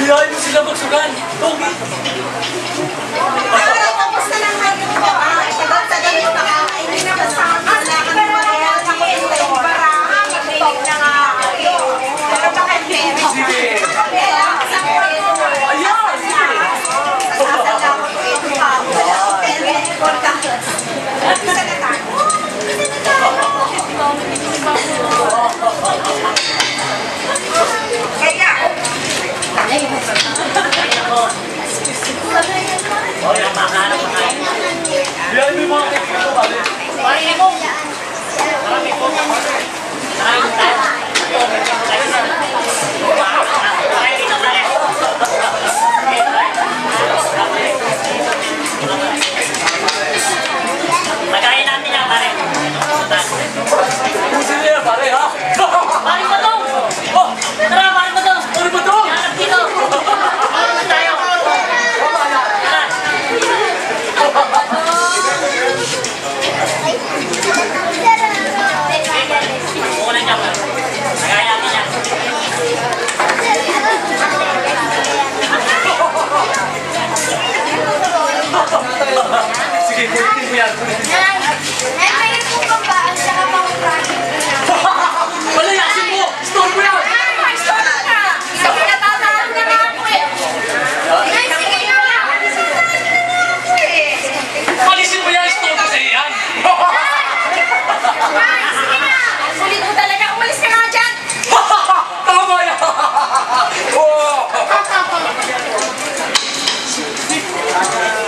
Hiyain mo sila magsugan. Togi! Tapos na lang kayo ko. Tagal-tagal mo na ka. Hindi na kasama. Kailangan mo marayal ako yung baraha. Mag-take na nga kayo. Pero baka pera. Sige! Ayan! Sasala ko po ito pa. Wala akong pera. Korta. Isa na tayo. Kaya. Oh, yung makaharap na kayo. Hiyain mo yung mga kaibigan mo, pare. Marami po. Marami po. Marami tayo. Magayin natin yan, pare. Pusin niya yan, pare, ha? Pare mo to! Oh! Tara, pare mo to! Ano ba to? Hanap dito! Ano tayo? Tara! Muna niya, pare. Magayin natin yan. Sige, kulitin mo yan. Pwede po ba ba ang saka pang project na? Palayasin mo! Store mo yan! Sabi na tataan na nga ako eh. Ay, sige na lang. Palisin mo yan! Store mo sa iyan! Ay, sige na. Sulit mo talaga. Umalis ka nga dyan. Tama yan! Oh!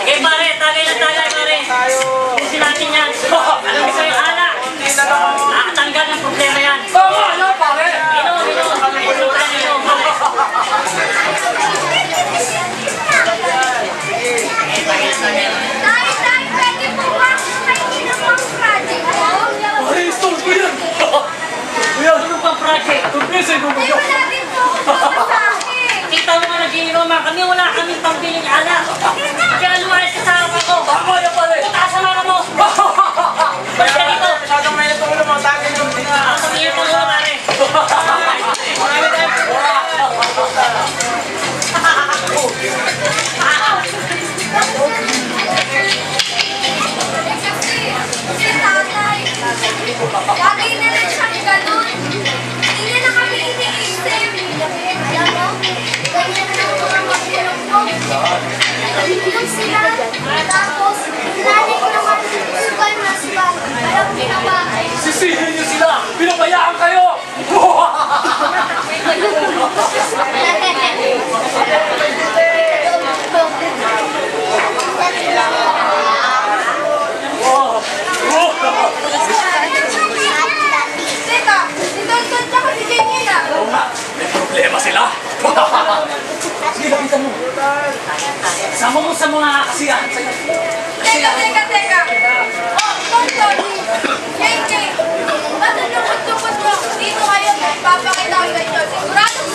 Sige, pare. Tagay na tagay, pare. Pusin natin yan. Alam mo sa'yo, ala. Nakatanggal ng problema yan. Tama yan, pare! Inom, inom. Inom tayo, inom, pare. Sige, tagay na tagay. Tay, pwede po ba kayo ng pang project mo? Pare, store mo yan! Ayan! Ano pang project? Tumisin mo mo Ay, yan! wala din po ako masasahin. Kita mo nga nagiinuman kami, wala kaming pambiling alak. Kaya lumayas ka sa harapan ko. Tama yan, pare! Taasan na mo. Balik ka dito. Masyadong may natulong mga tagay yung tinga. Ang pamilya mo nga, pare. Marami tayo. Si tatay, lagi na lang siyang ganun. Hindi niya na kami iniisip. Alam mo, ganyan na ang mga magulang ko. Nabibigyan sila. Tapos, nanay ko naman sugal na sila. Alam mo na ba? Sisihin niyo sila! Pinabayaan kayo! Teka, nindol-dol na kasi ganyan ah. Oo nga, may problema sila! Sige, lapitan mo! Sama mo sa mga kasiyahan sa'yo! Teka. Oh, Tony. Jay. Ba't nilukot-lukot mo? Dito kayo, papakita ko sa inyo. Siguradong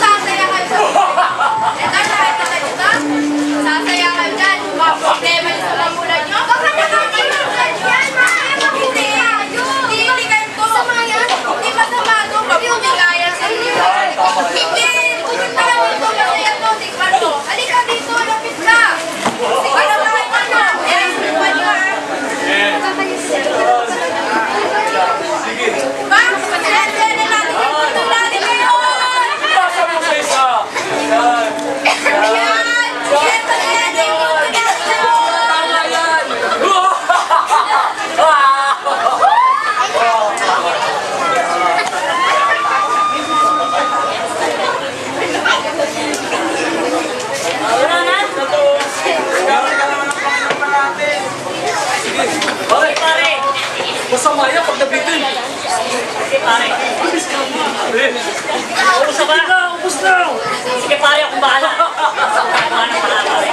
pare. Ubus na ba? Ubus na! Sige pare, akong bahala. Bahala pare.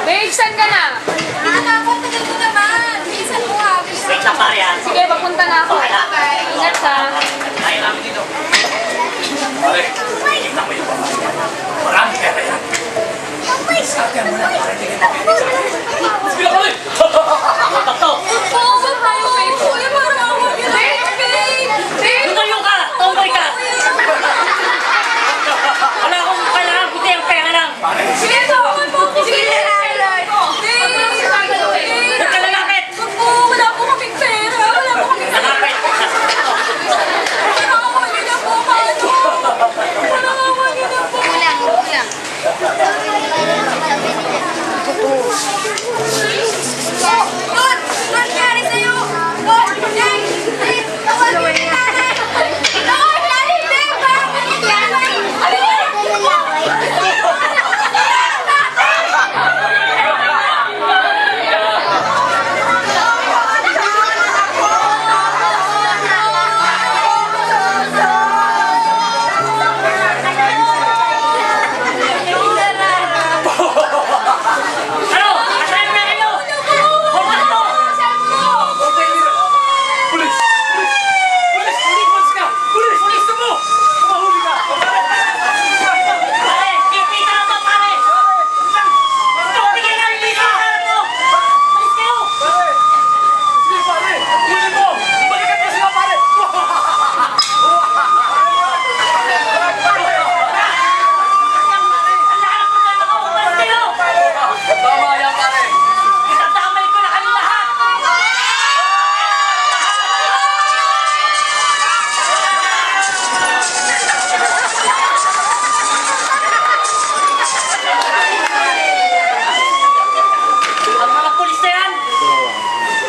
Babe, saan ka na? Nakakot, tagal mo naman. Bilisan mo ha. Wait lang pare ah. Sige, papunta na ako. Ingat ha. Ayaw namin dito. Pare, tingnan mo yung babae. Marami pera yan. Diskarte mo na para hindi kayo mapipisa. Sige na pare! Takto! Oo, ba tayo, babe? Kuya, parang ako. Babe, babe! Babe! Tumayo ka! Tomboy ka! Wala akong kailangan puti ang pera lang. Sige, tulungan mo ako. Sige, babe! Huwag ka lalakit! Wala po kaming pera. Wala po kaming pera. Lalakit! Nakakawali na po ako. Nakakawali na po. Kulang. Doon! Nangyari sa'yo! Doon! Dave! Dave! Tawagin mo yung nanay! Doon! Dave! Dave! Parang nangyari! Ano? Asan yung pera nyo? Huwag mo! Pulis! Pulis! Pulis! Pulis ka! Pulis! Pulis na mo! Mahuli ka! Pare! Pipita na to pare! Tumigil na yung pita! Alis kayo! Sige pare! Huli mo! Balikan mo sila pare! Ang lahat ng problema ko! Alis kayo! Tama yan pare! Itatamay ko na kayong lahat! Ang mga pulis na yan!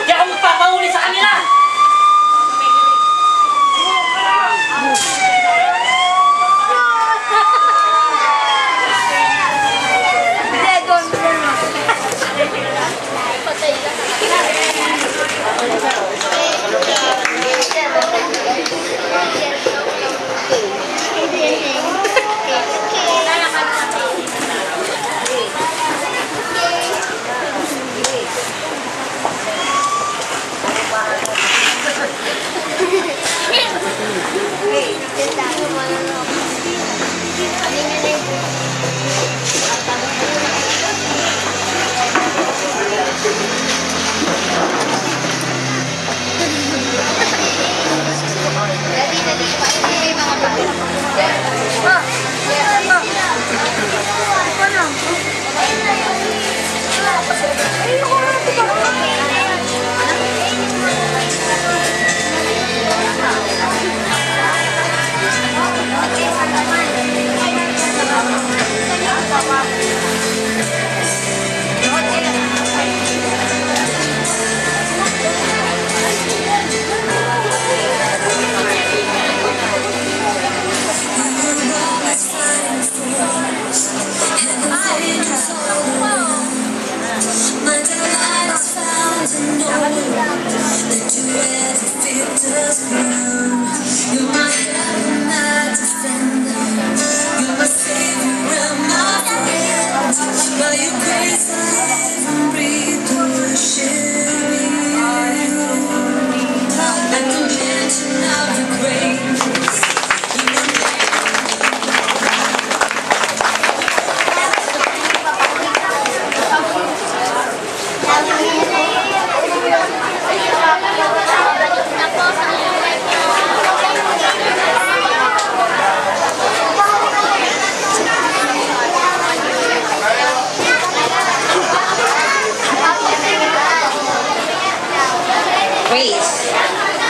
Di ako magpapahuli sa kanila!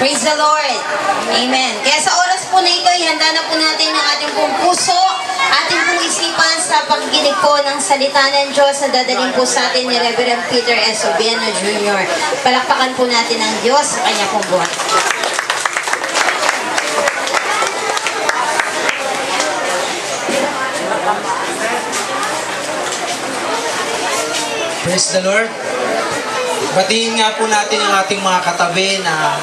Praise the Lord. Amen. Kaya sa oras po na ito, ihanda na po natin ang ating pong puso, ating pong isipan sa pagkikinig po ng salita ng Diyos na dadaling po sa atin ni Reverend Peter S. Obiano Jr. Palakpakan po natin ang Diyos sa kanya pong buhay. Praise the Lord. Batiin nga po natin ang ating mga katabi na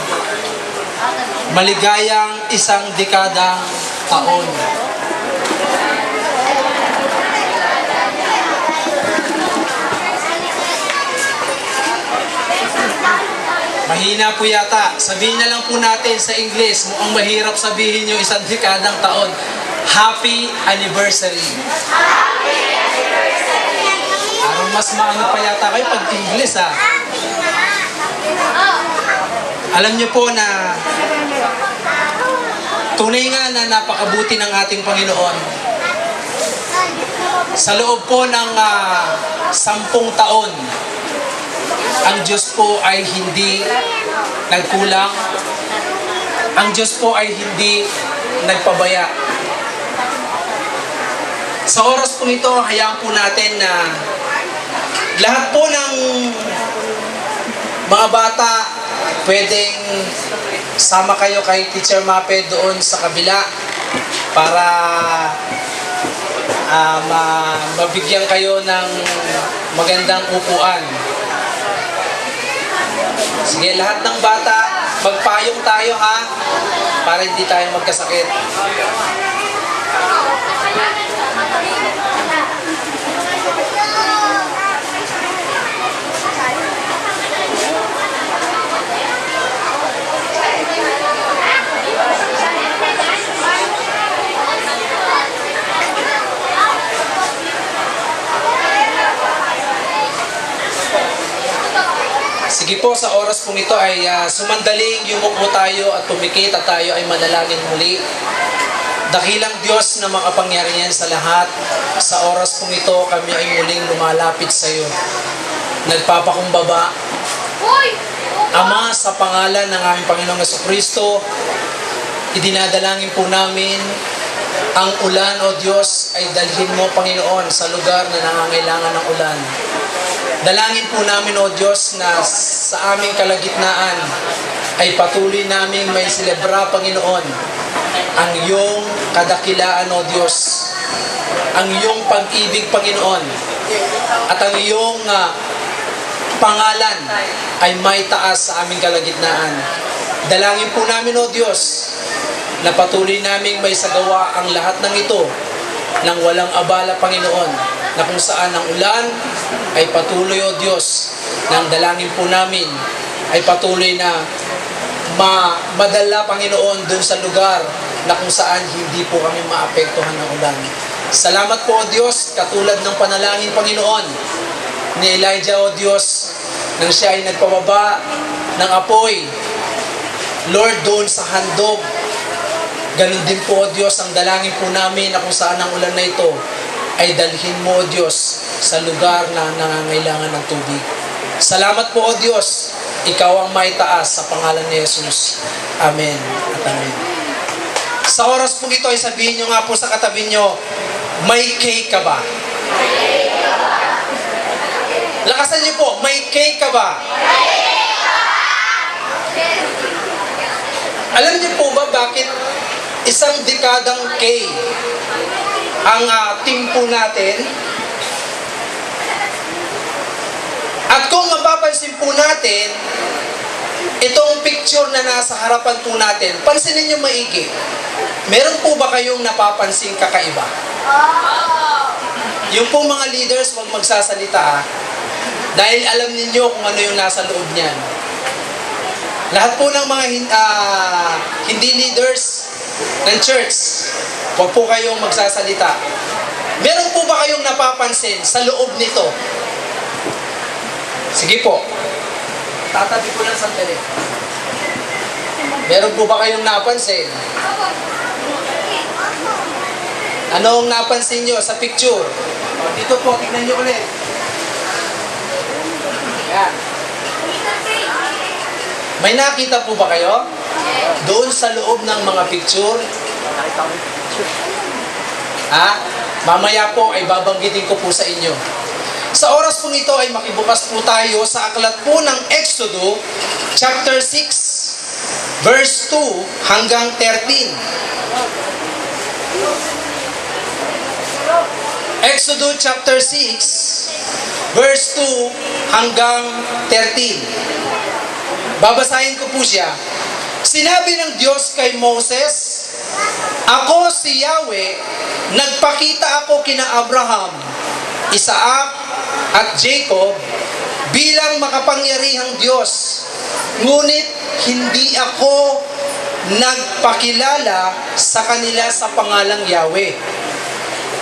Maligayang isang dekadang taon. Mahina po yata. Sabihin na lang po natin sa English, mukhang mahirap sabihin yung isang dekadang taon. Happy anniversary. Parang mas maano pa yata kayo pag English ha. Alam niyo po na tunay nga na napakabuti ng ating Panginoon. Sa loob po ng 10 taon, ang Diyos po ay hindi nagkulang. Ang Diyos po ay hindi nagpabaya. Sa oras po ito, hayaan po natin na lahat po ng mga bata, pwedeng sama kayo kay Teacher Mape doon sa kabila para mabigyan kayo ng magandang upuan. Sige, lahat ng bata, magpayong tayo ha, para hindi tayo magkasakit. Sige po, sa oras pong ito ay sumandaling yumuko tayo at tumikit at tayo ay manalangin muli. Dakilang Diyos na makapangyarihan sa lahat, sa oras pong ito kami ay muling lumalapit sa iyo. Nagpapakumbaba, Ama, sa pangalan ng aming Panginoong Jesucristo, idinadalangin po namin ang ulan, O Diyos, ay dalhin mo, Panginoon, sa lugar na nangangailangan ng ulan. Dalangin po namin, O Diyos, na sa aming kalagitnaan ay patuloy naming may silebra, Panginoon, ang iyong kadakilaan, O Diyos, ang iyong pag-ibig, Panginoon, at ang iyong pangalan ay may taas sa aming kalagitnaan. Dalangin po namin, O Diyos, na patuloy naming may sagawa ang lahat ng ito nang walang abala, Panginoon, na kung saan ang ulan ay patuloy, O Diyos, nang dalangin po namin ay patuloy na madala, Panginoon, dun sa lugar na kung saan hindi po kami maapektuhan ng ulan. Salamat po, O Diyos, katulad ng panalangin, Panginoon, ni Elijah, O Diyos, nang siya ay nagpababa ng apoy, Lord, doon sa handog. Ganun din po, O Diyos, ang dalangin po namin na kung saan ang ulan na ito ay dalhin mo, O Diyos, sa lugar na nangangailangan ng tubig. Salamat po, O Diyos, ikaw ang may taas sa pangalan ni Jesus. Amen at amen. Sa oras po ito ay sabihin nyo nga po sa katabi nyo, may cake ka ba? Lakasan nyo po, may cake ka ba? Alam niyo po ba bakit isang dekadang K ang timpo natin? At kung mapapansin po natin, itong picture na nasa harapan po natin, pansinin niyo maigi. Meron po ba kayong napapansing kakaiba? Yung po mga leaders, huwag magsasalita dahil alam ninyo kung ano yung nasa loob niyan. Lahat po ng mga hindi leaders ng church, huwag po kayong magsasalita. Meron po ba kayong napapansin sa loob nito? Sige po. Tatabi ko lang sandali. Meron po ba kayong napansin? Anong napansin nyo sa picture? Dito po, tingnan nyo ulit. Yan. May nakita po ba kayo? Doon sa loob ng mga picture? Mamaya po ay babanggitin ko po sa inyo. Sa oras po nito ay makibukas po tayo sa aklat po ng Exodo, chapter 6, verse 2 hanggang 13. Exodo chapter 6, verse 2 hanggang 13. Babasahin ko po siya. Sinabi ng Diyos kay Moses, "Ako si Yahweh, nagpakita ako kina Abraham, Isaac at Jacob bilang makapangyarihang Diyos. Ngunit hindi ako nagpakilala sa kanila sa pangalang Yahweh.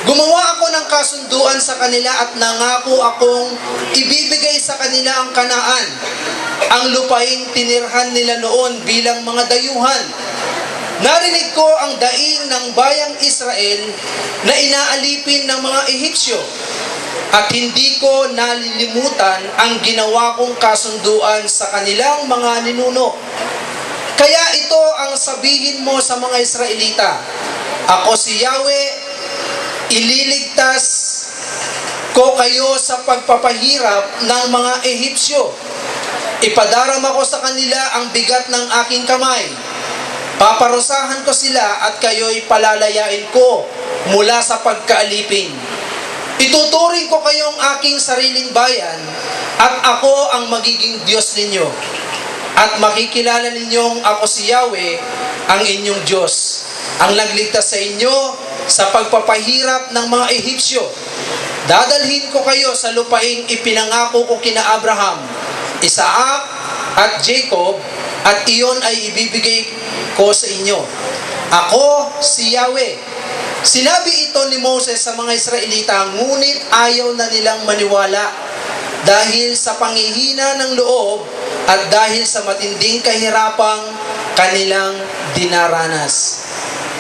Gumawa ako ng kasunduan sa kanila at nangako akong ibibigay sa kanila ang Kanaan, ang lupaing tinirhan nila noon bilang mga dayuhan. Narinig ko ang daing ng bayang Israel na inaalipin ng mga Ehipsyo, at hindi ko nalilimutan ang ginawa kong kasunduan sa kanilang mga ninuno. Kaya ito ang sabihin mo sa mga Israelita, ako si Yahweh, ililigtas ko kayo sa pagpapahirap ng mga Ehipsyo. Ipadarama ko sa kanila ang bigat ng aking kamay. Paparusahan ko sila at kayo'y palalayain ko mula sa pagkaalipin. Ituturing ko kayong aking sariling bayan at ako ang magiging Diyos ninyo. At makikilala ninyong ako si Yahweh, ang inyong Diyos, ang nagligtas sa inyo sa pagpapahirap ng mga Ehipsyo. Dadalhin ko kayo sa lupaing ipinangako ko kina Abraham, Isaac at Jacob, at iyon ay ibibigay ko sa inyo. Ako si Yahweh." Sinabi ito ni Moses sa mga Israelita, ngunit ayaw na nilang maniwala dahil sa panghihina ng loob at dahil sa matinding kahirapang kanilang dinaranas.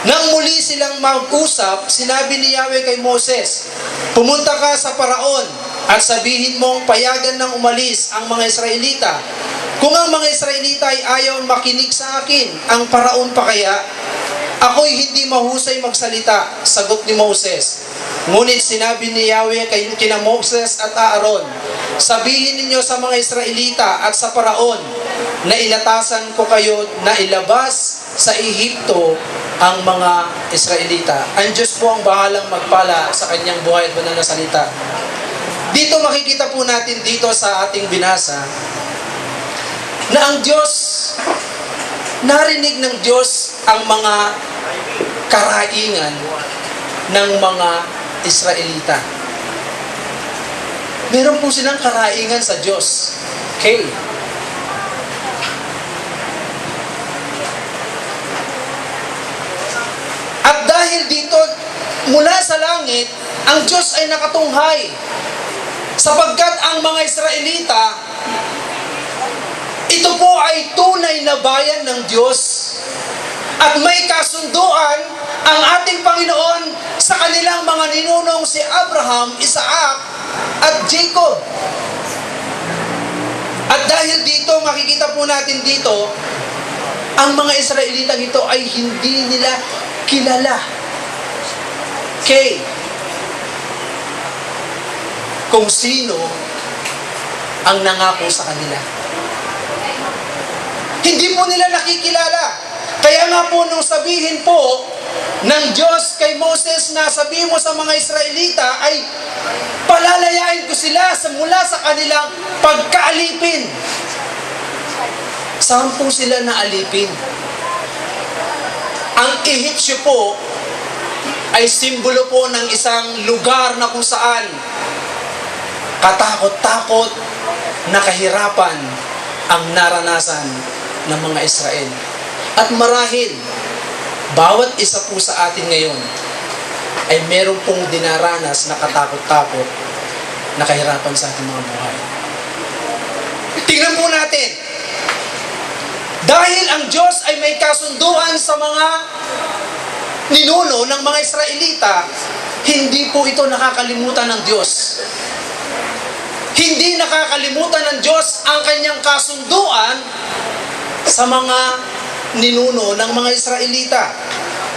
Nang muli silang mag-usap, sinabi ni Yahweh kay Moses, "Pumunta ka sa Paraon at sabihin mong payagan ng umalis ang mga Israelita. Kung ang mga Israelita ay ayaw makinig sa akin, ang Paraon pa kaya? Ako'y hindi mahusay magsalita," sagot ni Moses. Ngunit sinabi ni Yahweh kina Moses at Aaron, "Sabihin ninyo sa mga Israelita at sa Paraon na inatasan ko kayo na ilabas sa Ehipto ang mga Israelita." Ang Diyos po ang bahalang magpala sa kanyang buhay at banal na salita. Dito makikita po natin dito sa ating binasa na ang Diyos, narinig ng Diyos ang mga karaingan ng mga Israelita. Meron po silang karaingan sa Diyos. Okay. At dahil dito, mula sa langit, ang Diyos ay nakatunghay. Sapagkat ang mga Israelita, ito po ay tunay na bayan ng Diyos. At may kasunduan ang ating Panginoon sa kanilang mga ninunong si Abraham, Isaac, at Jacob. At dahil dito, makikita po natin dito, ang mga Israelitang ito ay hindi nila kilala. Okay. Kung sino ang nangako sa kanila. Hindi po nila nakikilala. Kaya nga po nung sabihin po ng Diyos kay Moses na sabihin mo sa mga Israelita ay palalayain ko sila mula sa kanilang pagkaalipin. Saan po sila naalipin? Ang Ehipsyo po ay simbolo po ng isang lugar na kung saan katakot-takot na kahirapan ang naranasan ng mga Israel. At marahil, bawat isa po sa atin ngayon ay meron pong dinaranas na katakot-takot na kahirapan sa ating mga buhay. Tingnan po natin. Dahil ang Diyos ay may kasunduan sa mga ninuno ng mga Israelita, hindi po ito nakakalimutan ng Diyos. Hindi nakakalimutan ng Diyos ang kanyang kasunduan sa mga ninuno ng mga Israelita.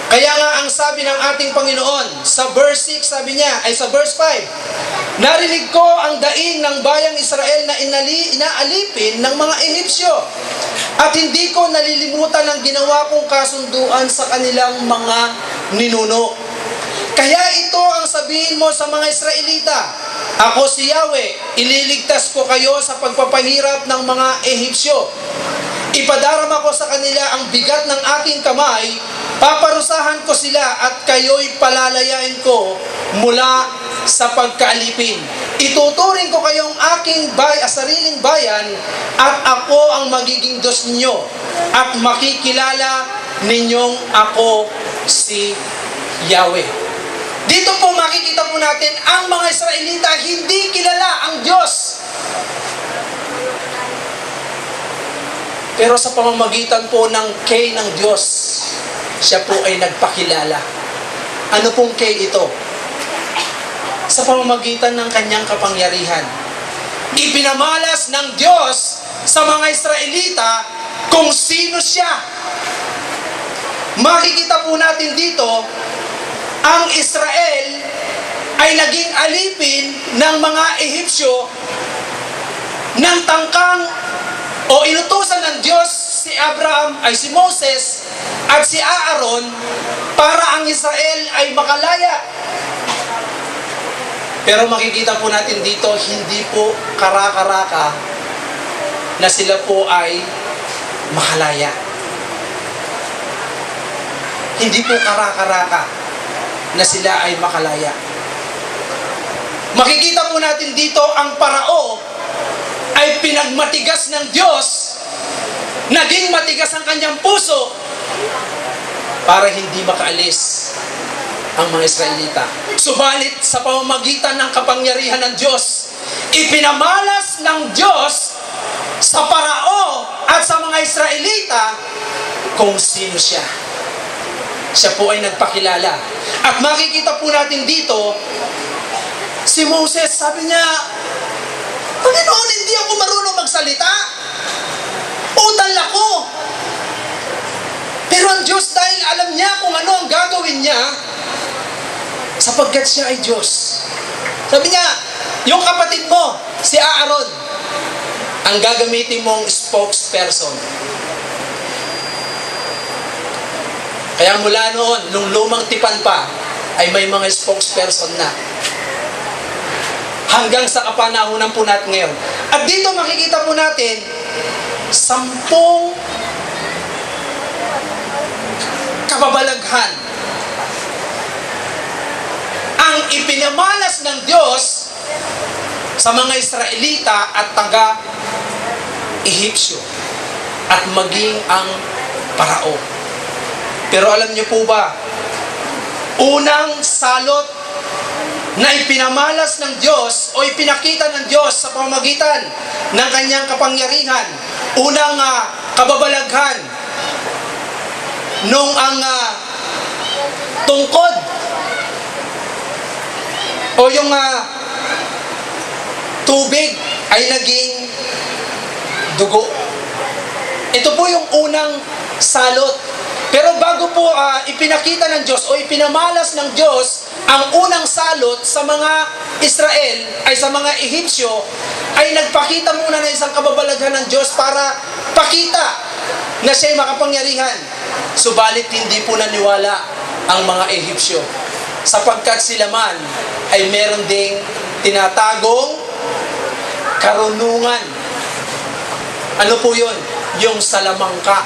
Kaya nga ang sabi ng ating Panginoon sa verse 6, sabi niya, ay sa verse 5, "Narinig ko ang daing ng bayang Israel na inaalipin ng mga Ehipsyo, at hindi ko nalilimutan ang ginawa kong kasunduan sa kanilang mga ninuno. Kaya ito ang sabihin mo sa mga Israelita, ako si Yahweh, ililigtas ko kayo sa pagpapahirap ng mga Ehipsyo. Ipadarama ko sa kanila ang bigat ng aking kamay, paparusahan ko sila at kayo'y palalayain ko mula sa pagkaalipin. Ituturing ko kayong aking sariling bayan at ako ang magiging Diyos ninyo at makikilala ninyong ako si Yahweh. Dito po makikita po natin ang mga Israelita hindi kilala ang Diyos. Pero sa pamamagitan po ng K ng Diyos, siya po ay nagpakilala. Ano pong K ito? Sa pamamagitan ng kanyang kapangyarihan. Ipinamalas ng Diyos sa mga Israelita kung sino siya. Makikita po natin dito, ang Israel ay naging alipin ng mga Ehipsyo ng tangkang o inutusan ng Diyos si Moses at si Aaron para ang Israel ay makalaya. Pero makikita po natin dito, hindi po kara-karaka na sila po ay makalaya. Hindi po kara-karaka na sila ay makalaya. Makikita po natin dito ang parao ay pinagmatigas ng Diyos, naging matigas ang kanyang puso para hindi makaalis ang mga Israelita. Subalit sa pamamagitan ng kapangyarihan ng Diyos, ipinamalas ng Diyos sa parao at sa mga Israelita kung sino siya. Siya po ay nagpakilala. At makikita po natin dito, si Moses, sabi niya, Panginoon, hindi ako marunong magsalita. Utal ako. Pero ang Diyos, dahil alam niya kung ano ang gagawin niya, sapagkat siya ay Diyos. Sabi niya, yung kapatid mo, si Aaron, ang gagamitin mong spokesperson. Kaya mula noon, nung lumang tipan pa, ay may mga spokesperson na. Hanggang sa kapanahunan po natin ngayon. At dito makikita po natin, 10 kababalaghan ang ipinamalas ng Diyos sa mga Israelita at taga-Ehipsyo at maging ang parao. Pero alam niyo po ba, unang salot na ipinamalas ng Diyos o ipinakita ng Diyos sa pamamagitan ng kanyang kapangyarihan, unang kababalaghan, nung ang tungkod o yung tubig ay naging dugo. Ito po yung unang salot. Pero bago po ipinakita ng Diyos o ipinamalas ng Diyos ang unang salot sa mga Israel ay sa mga Ehipsyo, ay nagpakita muna ng isang kababalaghan ng Diyos para pakita na siya'y makapangyarihan. Subalit hindi po naniwala ang mga Ehipsyo, sapagkat sila man ay meron ding tinatagong karunungan. Ano po yun? Yung salamangka.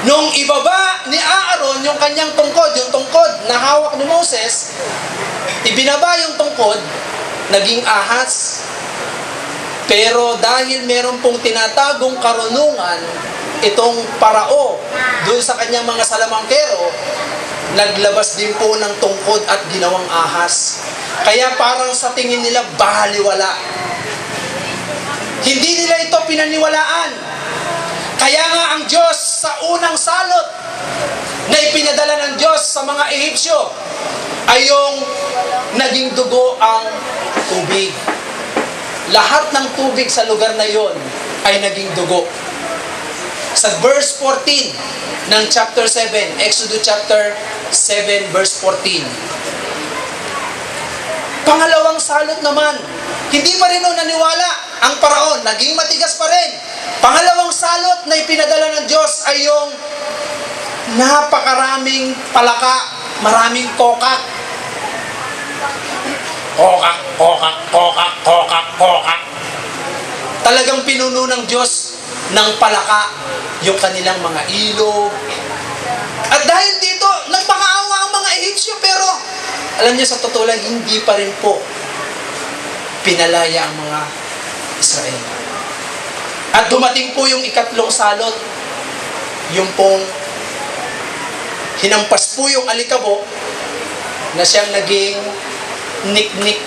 Nung ibaba ni Aaron yung kanyang tungkod, yung tungkod na hawak ni Moses, ibinaba yung tungkod, naging ahas. Pero dahil meron pong tinatagong karunungan, itong parao, dun sa kanyang mga salamangkero, naglabas din po ng tungkod at ginawang ahas. Kaya parang sa tingin nila, baliwala. Hindi nila ito pinaniwalaan. Kaya nga ang Diyos sa unang salot na ipinadala ng Diyos sa mga Ehipsyo ay yung naging dugo ang tubig. Lahat ng tubig sa lugar na yon ay naging dugo. Sa verse 14 ng chapter 7, Exodus chapter 7 verse 14. Pangalawang salot naman, hindi pa rin naniwala ang paraon, naging matigas pa rin. Pangalawang salot na ipinadala ng Diyos ay yung napakaraming palaka, maraming kokak. Kokak, kokak, kokak, kokak, kokak. Talagang pinuno ng Diyos ng palaka yung kanilang mga ilog. At dahil dito, nagmakaawa ang mga Ehipsyo, pero alam niyo sa totoo lang, hindi pa rin po pinalaya ang mga Israel. At dumating po yung ikatlong salot, yung pong hinampas po yung alikabok na siyang naging niknik.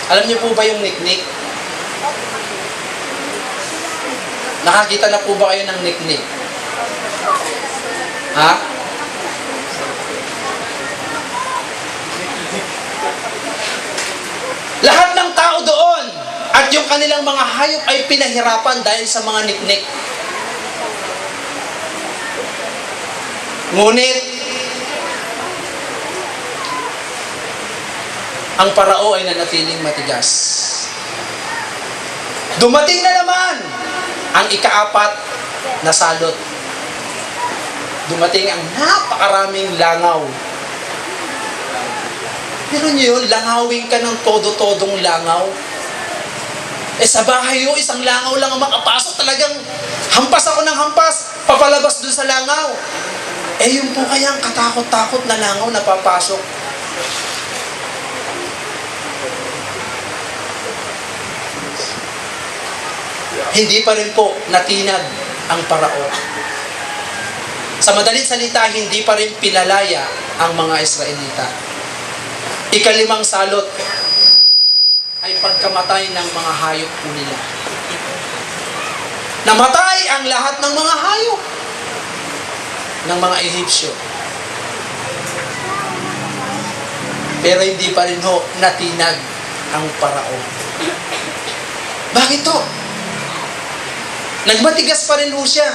Alam niyo po ba yung niknik? Nakakita na po ba kayo ng niknik? Ha? Lahat ng tao doon at yung kanilang mga hayop ay pinahirapan dahil sa mga niknik. Ngunit, ang parao ay nanatiling matigas. Dumating na naman ang ikaapat na salot. Dumating ang napakaraming langaw. Pero niyo yun, langawin ka ng todo-todong langaw. Sa bahay yun, isang langaw lang ang makapasok. Talagang hampas ako ng hampas, papalabas dun sa langaw. Yun po kaya ang katakot-takot na langaw na papasok. Hindi pa rin po natinag ang parao. Sa madaling salita, hindi pa rin pinalaya ang mga Israelita. Ikalimang salot ay pagkamatay ng mga hayop po nila. Namatay ang lahat ng mga hayop ng mga Ehipsyo. Pero hindi pa rin ho natinag ang parao. Bakit to? Nagmatigas pa rin ho siya.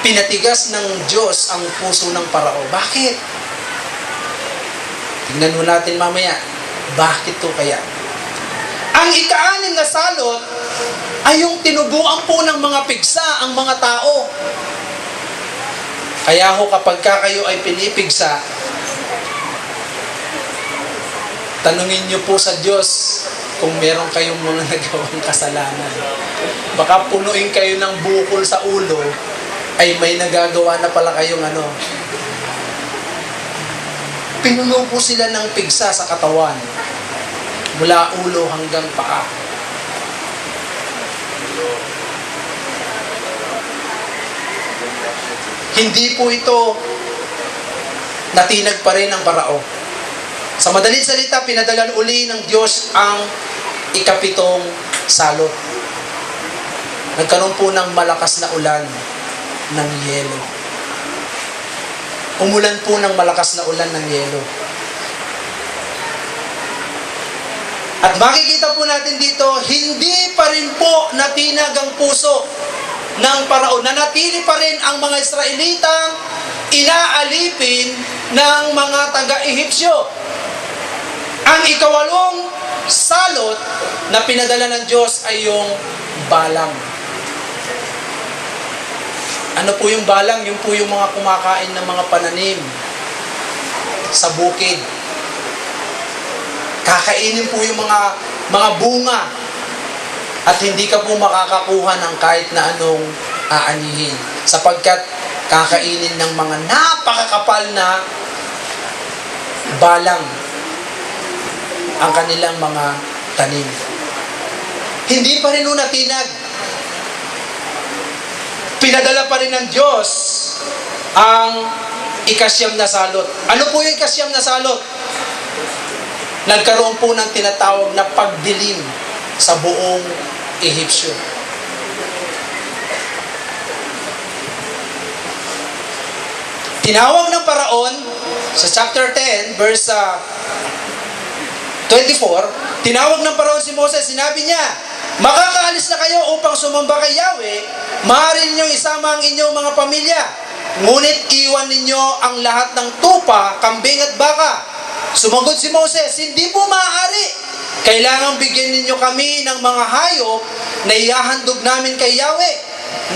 Pinatigas ng Diyos ang puso ng parao. Bakit? Tingnan mo natin mamaya. Bakit to kaya? Ang ika-anim na salot ay yung tinubuan po ng mga pigsa ang mga tao. Kaya ho kapag kayo ay pinipigsa, tanungin niyo po sa Diyos kung meron kayong mga nagawang kasalanan. Baka punuin kayo ng bukol sa ulo, ay may nagagawa na pala kayong Pinuno po sila ng pigsa sa katawan, mula ulo hanggang paa. Hindi po ito natinag pa rin ang parao. Sa madaling salita, pinadalan uli ng Diyos ang ikapitong salot. Nagkaroon po ng malakas na ulan ng yelo. Umulan po ng malakas na ulan ng yelo. At makikita po natin dito, hindi pa rin po natinag ang puso ng parao. Nanatili pa rin ang mga Israelitang inaalipin ng mga taga-Ehipsyo. Ang ikawalong salot na pinadala ng Diyos ay yung balang. Ano po yung balang? Yung po yung mga kumakain ng mga pananim sa bukid. Kakainin po yung mga bunga at hindi ka po makakakuha ng kahit na anong aanihin sapagkat kakainin ng mga napakakapal na balang ang kanilang mga tanim. Hindi pa rin natinag. Pinadala pa rin ng Diyos ang ikasyam na salot. Ano po yung ikasyam na salot? Nagkaroon po ng tinatawag na pagdilim sa buong Ehipsyo. Tinawag ng Paraon sa chapter 10, verse 24, tinawag ng Paraon si Moses, sinabi niya, makakaalis na kayo upang sumamba kay Yahweh, maaari ninyong isama ang inyong mga pamilya, ngunit iwan ninyo ang lahat ng tupa, kambing at baka. Sumagot si Moses, hindi po maaari. Kailangang bigyan ninyo kami ng mga hayop na ihahandog namin kay Yahweh,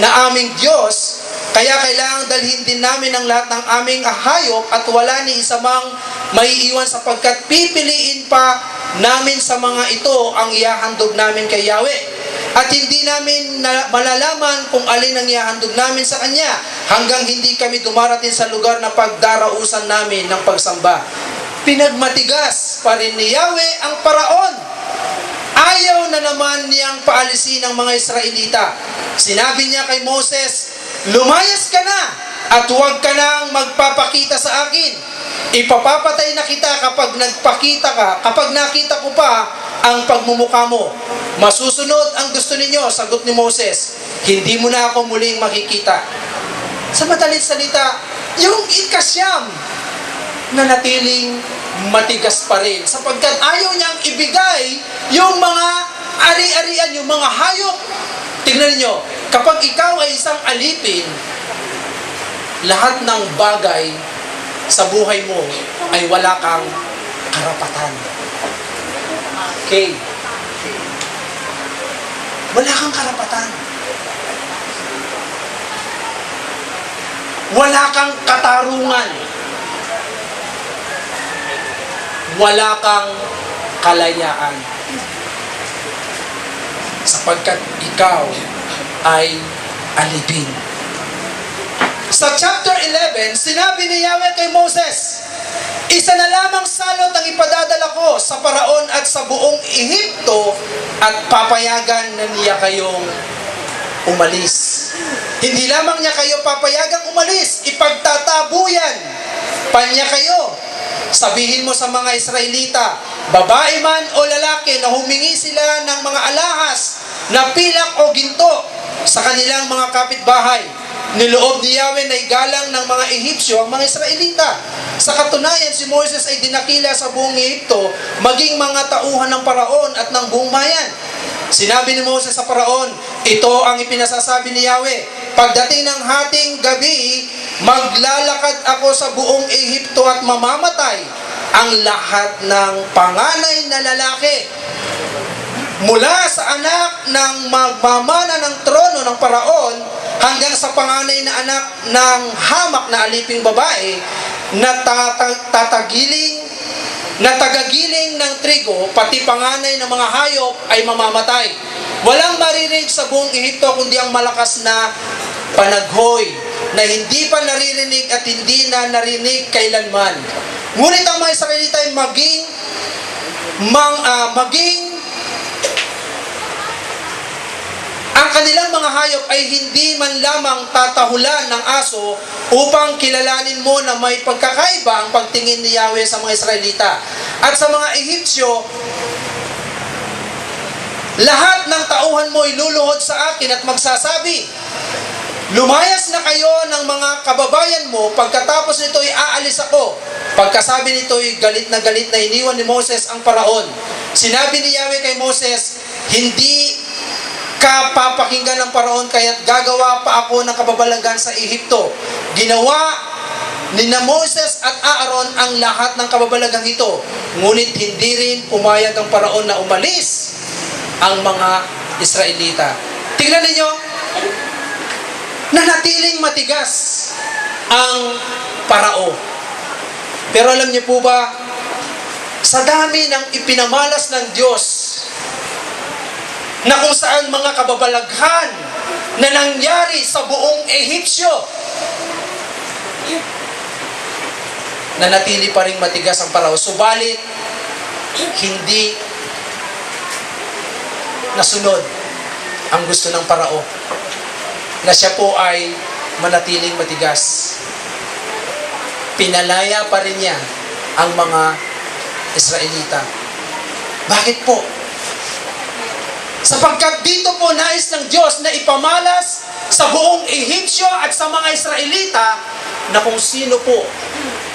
na aming Diyos. Kaya kailangang dalhin din namin ang lahat ng aming hayop at wala ni isa mang maiiwan sapagkat pipiliin pa namin sa mga ito ang ihahandog namin kay Yahweh. at hindi namin malalaman kung alin ang ihahandog namin sa Kanya hanggang hindi kami dumarating sa lugar na pagdarausan namin ng pagsamba. Pinagmatigas pa rin ni Yahweh ang paraon. Ayaw na naman niyang paalisin ang mga Israelita. Sinabi niya kay Moses, lumayas ka na at huwag ka nang magpapakita sa akin. Ipapapatay na kita kapag nakita ko pa ang pagmumukha mo. Masusunod ang gusto ninyo, sagot ni Moses. Hindi mo na ako muling makikita. Sa madaling salita, yung ikasyam na natiling matigas pa rin sapagkat ayaw niyang ibigay yung mga ari-arian, yung mga hayop. Tingnan niyo, kapag ikaw ay isang alipin, lahat ng bagay sa buhay mo ay wala kang karapatan. Okay? Wala kang karapatan. Wala kang katarungan. Wala kang kalayaan. Sapagkat ikaw ay alipin. Sa chapter 11, sinabi ni Yahweh kay Moses, isa na lamang salot ang ipadadala ko sa paraon at sa buong Ehipto at papayagan na niya kayong umalis. Hindi lamang niya kayo papayagang umalis, ipagtatabuyan pa niya kayo. Sabihin mo sa mga Israelita, babae man o lalaki na humingi sila ng mga alahas na pilak o ginto sa kanilang mga kapitbahay. Niloob ni Yahweh na igalang ng mga Ehipsyo ang mga Israelita. Sa katunayan, si Moses ay dinakila sa buong Ehipto, maging mga tauhan ng paraon at ng buong bayan. Sinabi ni Moses sa paraon, ito ang ipinasasabi ni Yahweh, pagdating ng hating gabi, maglalakad ako sa buong Ehipto at mamamatay ang lahat ng panganay na lalaki. Mula sa anak ng magmamana ng trono ng paraon hanggang sa panganay na anak ng hamak na aliping babae na tagagiling ng trigo, pati panganay ng mga hayop ay mamamatay. Walang maririnig sa buong Ehipto kundi ang malakas na panaghoy na hindi pa naririnig at hindi na narinig kailanman. Ngunit ang mga Israelita ay ang kanilang mga hayop ay hindi man lamang tatahulan ng aso upang kilalanin mo na may pagkakaiba ang pagtingin ni Yahweh sa mga Israelita. At sa mga Ehipsyo, lahat ng tauhan mo iluluhod sa akin at magsasabi, lumayas na kayo ng mga kababayan mo, pagkatapos nito'y aalis ako. Pagkasabi nito'y galit na iniwan ni Moses ang paraon. Sinabi ni Yahweh kay Moses, hindi ka papakinggan ng paraon kaya't gagawa pa ako ng kababalagan sa Ehipto. Ginawa ni na Moses at Aaron ang lahat ng kababalagang ito. Ngunit hindi rin pumayag ang paraon na umalis ang mga Israelita. Tingnan ninyo, nanatiling matigas ang parao. Pero alam niyo po ba, sa dami ng ipinamalas ng Diyos, na kung saan mga kababalaghan na nangyari sa buong Ehipsyo, nanatili pa rin matigas ang parao. Subalit, hindi nasunod ang gusto ng parao na siya po ay manatiling matigas. Pinalaya pa rin niya ang mga Israelita. Bakit po? Sapagkat dito po nais ng Diyos na ipamalas sa buong Ehipsyo at sa mga Israelita na kung sino po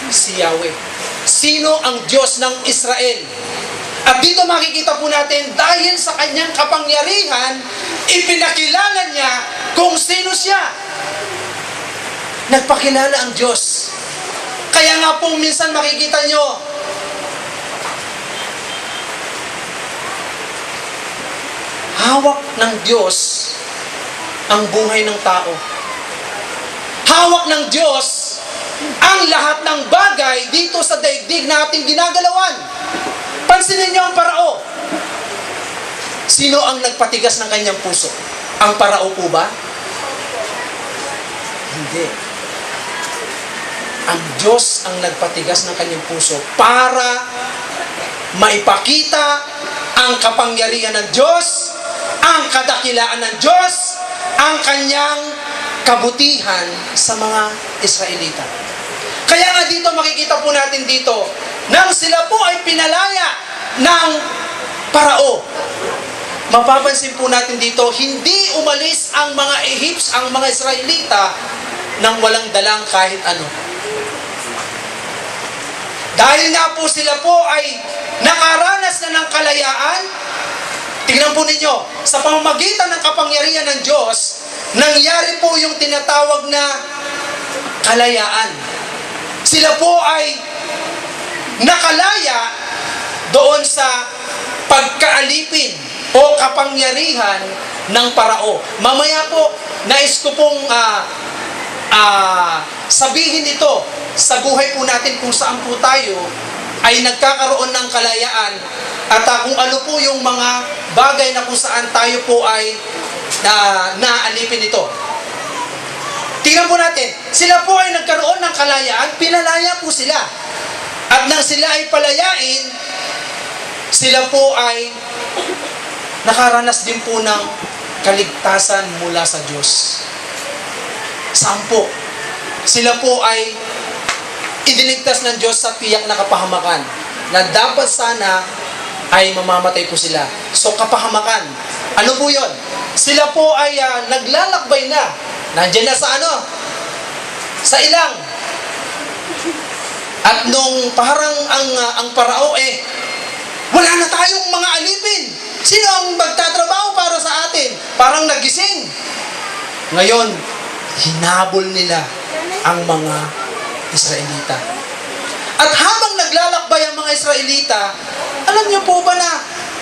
si Yahweh. Sino ang Diyos ng Israel. At dito makikita po natin, dahil sa kanyang kapangyarihan, ipinakilala niya kung sino siya. Nagpakilala ang Diyos. Kaya nga po minsan makikita nyo, hawak ng Diyos ang buhay ng tao. Hawak ng Diyos ang lahat ng bagay dito sa daigdig na ating ginagalawan. Pansinin niyo ang parao. Sino ang nagpatigas ng kanyang puso? Ang parao po ba? Hindi. Ang Diyos ang nagpatigas ng kanyang puso para maipakita ang kapangyarihan ng Diyos, ang kadakilaan ng Diyos, ang kanyang kabutihan sa mga Israelita. Kaya nga dito makikita po natin dito, nang sila po ay pinalaya ng parao, mapapansin po natin dito, hindi umalis ang mga ang mga Israelita nang walang dalang kahit ano. Dahil nga po sila po ay nakaranas na ng kalayaan, tingnan po ninyo, sa pamamagitan ng kapangyarihan ng Diyos, nangyari po yung tinatawag na kalayaan. Sila po ay nakalaya doon sa pagkaalipin o kapangyarihan ng parao. Mamaya po, nais ko pong sabihin ito sa buhay po natin kung saan po tayo ay nagkakaroon ng kalayaan at kung ano po yung mga bagay na kung saan tayo po ay naalipin ito. Tingnan po natin, sila po ay nagkaroon ng kalayaan, pinalaya po sila. At nang sila ay palayain, sila po ay nakaranas din po ng kaligtasan mula sa Diyos. Saan po? Sila po ay idinigtas ng Diyos sa tiyak na kapahamakan na dapat sana ay mamamatay po sila. So kapahamakan, ano po yun? Sila po ay naglalakbay na. Nandiyan na sa ano? Sa ilang. At nung parang ang parao wala na tayong mga alipin. Sino ang magtatrabaho para sa atin? Parang nagising. Ngayon, hinabol nila ang mga Israelita. At habang naglalakbay ang mga Israelita, alam niyo po ba na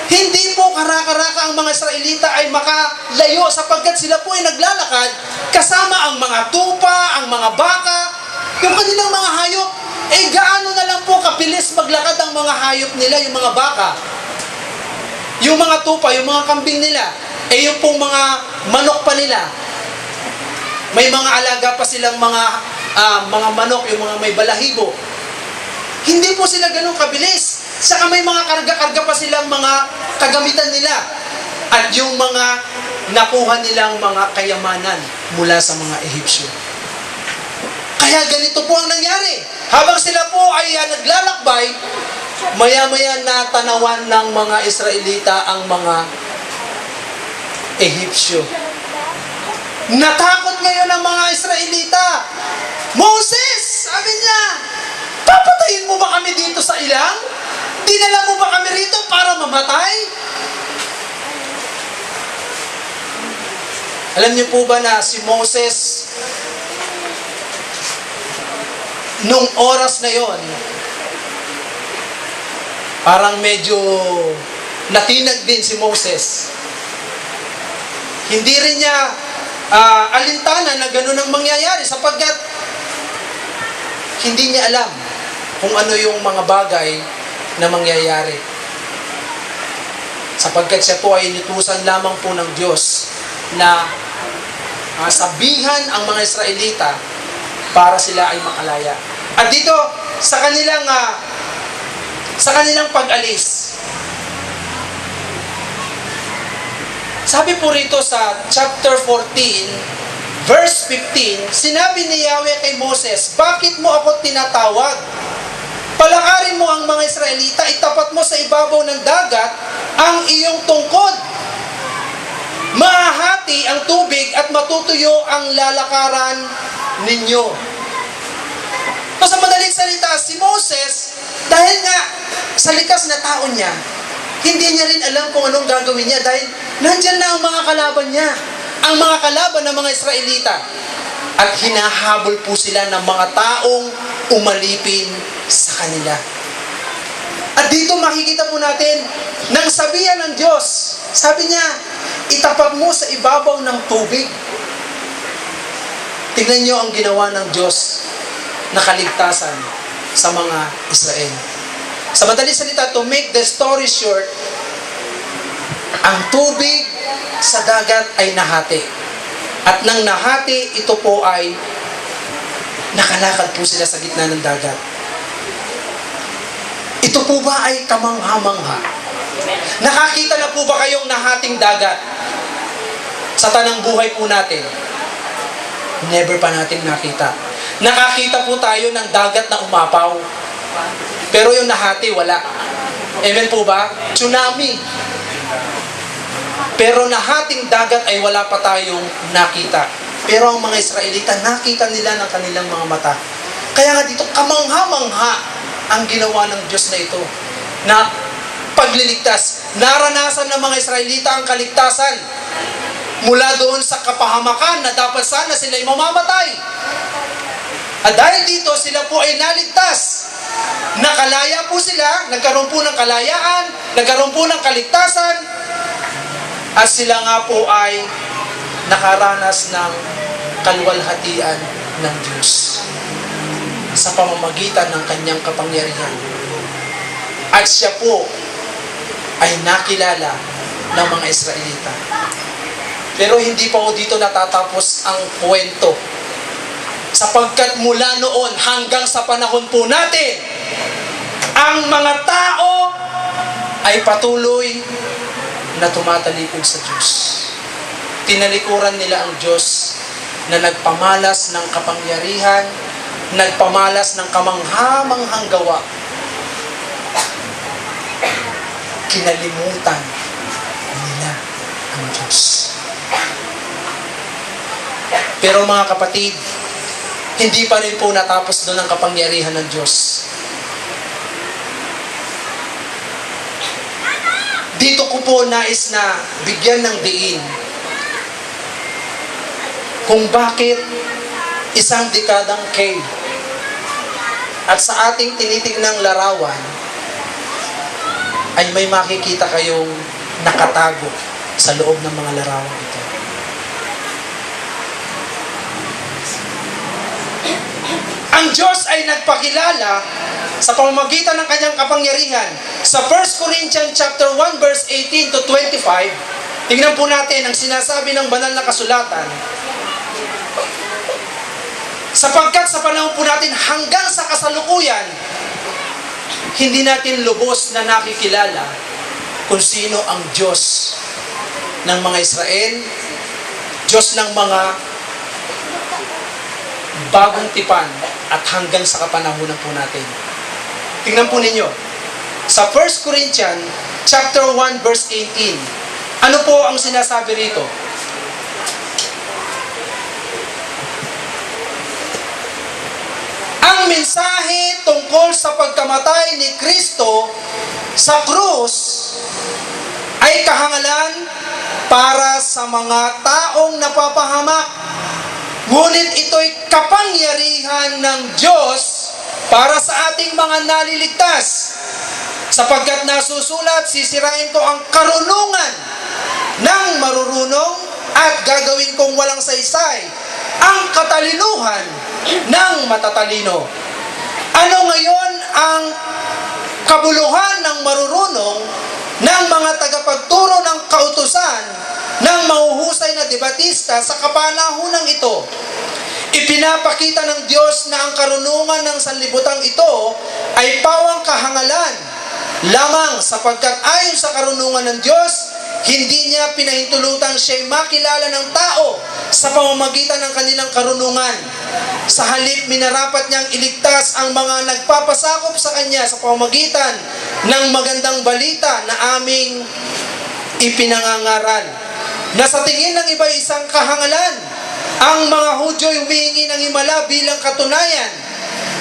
hindi po karaka-raka ang mga Israelita ay makalayo sapagkat sila po ay naglalakad kasama ang mga tupa, ang mga baka, yung kanilang mga hayop. Gaano na lang po kapilis maglakad ang mga hayop nila, yung mga baka, yung mga tupa, yung mga kambing nila, yung pong mga manok pa nila. May mga alaga pa silang mga manok, yung mga may balahibo. Hindi po sila ganun kabilis. Saka may mga karga-karga pa silang mga kagamitan nila. At yung mga nakuha nilang mga kayamanan mula sa mga Ehipsyo. Kaya ganito po ang nangyari. Habang sila po ay naglalakbay, maya-maya natanawan ng mga Israelita ang mga Ehipsyo. Natakot ngayon ang mga Israelita. Moses, sabi niya, papatayin mo ba kami dito sa ilang? Dinala mo ba kami rito para mamatay? Alam niyo po ba na si Moses, nung oras na yon, parang medyo natinag din si Moses. Hindi rin niya alintana na gano'n ang mangyayari sapagkat hindi niya alam kung ano yung mga bagay na mangyayari. Sapagkat siya po ay inutusan lamang po ng Diyos na sabihan ang mga Israelita para sila ay makalaya. At dito, sa kanilang pag-alis, sabi po rito sa chapter 14, verse 15, sinabi ni Yahweh kay Moses, bakit mo ako tinatawag? Palakarin mo ang mga Israelita, itapat mo sa ibabaw ng dagat ang iyong tungkod. Mahahati ang tubig at matutuyo ang lalakaran ninyo. So, sa madaling salita, si Moses, dahil nga sa likas na tao niya, hindi niya rin alam kung anong gagawin niya dahil nandyan na ang mga kalaban niya. Ang mga kalaban ng mga Israelita. At hinahabol po sila ng mga taong umalipin sa kanila. At dito makikita po natin, nang sabihan ng Diyos, sabi niya, itapat mo sa ibabaw ng tubig. Tingnan niyo ang ginawa ng Diyos na kaligtasan sa mga Israel. Sa madaling salita, to make the story short, ang tubig sa dagat ay nahati. At nang nahati, ito po ay nakalakad po sila sa gitna ng dagat. Ito po ba ay kamangha-mangha? Nakakita na po ba kayong nahating dagat sa tanang buhay po natin? Never pa natin nakita. Nakakita po tayo ng dagat na umapaw. Pero yung nahati, wala. Amen po ba? Tsunami. Pero nahating dagat ay wala pa tayong nakita. Pero ang mga Israelita, nakita nila ng kanilang mga mata. Kaya nga dito, kamangha-mangha ang ginawa ng Diyos na ito. Na pagliligtas. Naranasan ng mga Israelita ang kaligtasan. Mula doon sa kapahamakan na dapat sana sila'y mamamatay. At dahil dito, sila po ay naligtas. Nakalaya po sila, nagkaroon po ng kalayaan, nagkaroon po ng kaligtasan, at sila nga po ay nakaranas ng kalwalhatian ng Diyos sa pamamagitan ng kanyang kapangyarihan. At siya po ay nakilala ng mga Israelita. Pero hindi pa po dito natatapos ang kwento. Sapagkat mula noon hanggang sa panahon po natin, ang mga tao ay patuloy na tumatalikod sa Diyos. Tinalikuran nila ang Diyos na nagpamalas ng kapangyarihan, nagpamalas ng kamangha-manghang gawa. Kinalimutan nila ang Diyos. Pero mga kapatid, hindi pa rin po natapos doon ang kapangyarihan ng Diyos. Dito ko po nais na bigyan ng diin kung bakit isang dekadang cave at sa ating tinitignang larawan ay may makikita kayong nakatago sa loob ng mga larawan ito. Ang Diyos ay nagpakilala sa pamamagitan ng kanyang kapangyarihan. Sa 1 Corinthians chapter 1 verse 18 to 25, tingnan po natin ang sinasabi ng banal na kasulatan. Sapagkat sa panahon po natin hanggang sa kasalukuyan, hindi natin lubos na nakikilala kung sino ang Diyos ng mga Israel, Diyos ng mga bagong tipan at hanggang sa kapanahunan po natin. Tingnan po ninyo. Sa 1 Corinthians chapter 1 verse 18, ano po ang sinasabi rito? Ang mensahe tungkol sa pagkamatay ni Kristo sa krus ay kahangalan para sa mga taong napapahamak. Ngunit ito'y kapangyarihan ng Diyos para sa ating mga naliligtas. Sapagkat nasusulat, sisirain ko ang karunungan ng marurunong at gagawin kong walang saysay ang katalinuhan ng matatalino. Ano ngayon ang kabuluhan ng marurunong ng mga tagapagturo ng kautusan ng mahuhusay na debatista sa kapanahunang ito? Ipinapakita ng Diyos na ang karunungan ng sanlibutan ito ay pawang kahangalan lamang sapagkat ayon sa karunungan ng Diyos, hindi niya pinahintulutang siya'y makilala ng tao sa pamamagitan ng kanilang karunungan. Sa halip, minarapat niyang iligtas ang mga nagpapasakop sa kanya sa pamamagitan ng magandang balita na aming ipinangangaral. Na sa tingin ng iba isang kahangalan, ang mga Hudyo'y humihingi ng himala bilang katunayan.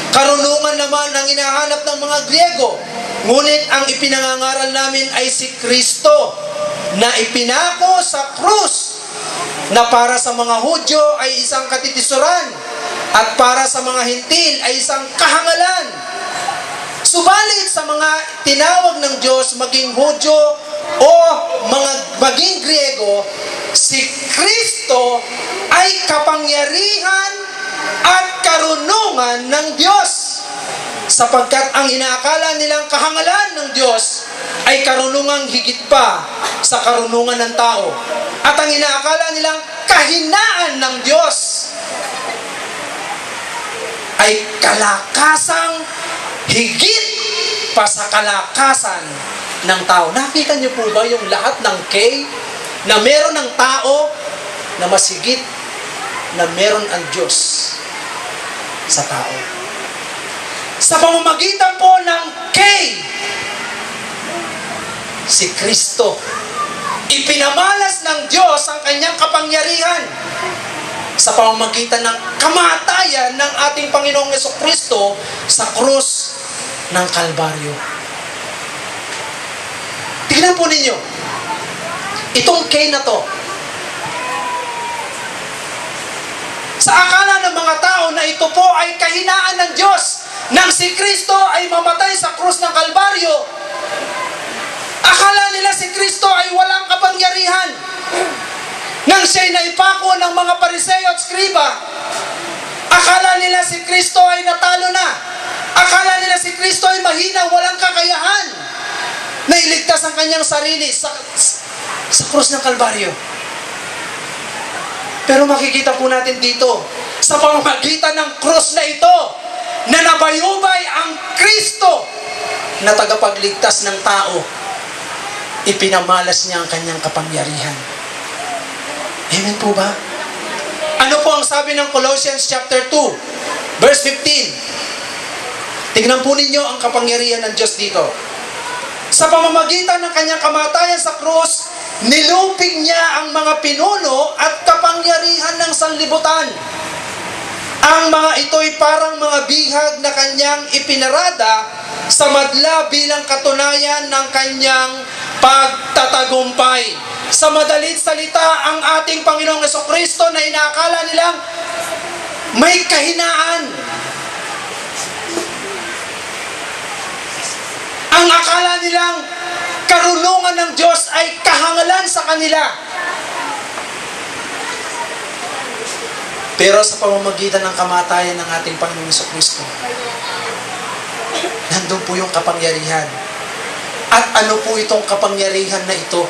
Karunungan naman ang hinahanap ng mga Griego. Ngunit ang ipinangangaral namin ay si Kristo na ipinako sa krus, na para sa mga Hudyo ay isang katitisuran at para sa mga Hintil ay isang kahangalan. Subalit sa mga tinawag ng Diyos, maging Hudyo o maging Griego, si Kristo ay kapangyarihan at karunungan ng Diyos. Sapagkat ang inaakala nilang kahangalan ng Diyos ay karunungang higit pa sa karunungan ng tao. At ang inaakala nilang kahinaan ng Diyos ay kalakasang higit pa sa kalakasan ng tao. Nakita niyo po ba yung lahat ng K na meron ng tao na mas higit na meron ang Diyos sa tao? Sa pamamagitan po ng K, si Kristo, ipinamalas ng Diyos ang kanyang kapangyarihan sa pamamagitan ng kamatayan ng ating Panginoong Jesucristo sa krus ng Kalbaryo. Tingnan po ninyo, itong K na to, sa akala ng mga tao na ito po ay kahinaan ng Diyos nang si Kristo ay mamatay sa krus ng Kalbaryo, akala nila si Kristo ay walang kapangyarihan. Nang siya'y naipako ng mga Pariseo at Skriba, akala nila si Kristo ay natalo na. Akala nila si Kristo ay mahina, walang kakayahan na iligtas ang kanyang sarili sa krus ng Kalbaryo. Pero makikita po natin dito, sa pamamagitan ng krus na ito, na nabayubay ang Kristo na tagapagligtas ng tao, ipinamalas niya ang kanyang kapangyarihan. Amen po ba? Ano po ang sabi ng Colossians chapter 2, verse 15? Tignan po ninyo ang kapangyarihan ng Diyos dito. Sa pamamagitan ng kanyang kamatayan sa krus, nilupig niya ang mga pinuno at kapangyarihan ng sanlibutan. Ang mga ito'y parang mga bihag na kanyang ipinarada sa madla bilang katunayan ng kanyang pagtatagumpay. Sa madalit salita, ang ating Panginoong Jesucristo na inaakala nilang may kahinaan. Ang akala nilang karunungan ng Diyos ay kahangalan sa kanila. Pero sa pamamagitan ng kamatayan ng ating Panginoong Jesucristo, nandun po yung kapangyarihan. At ano po itong kapangyarihan na ito?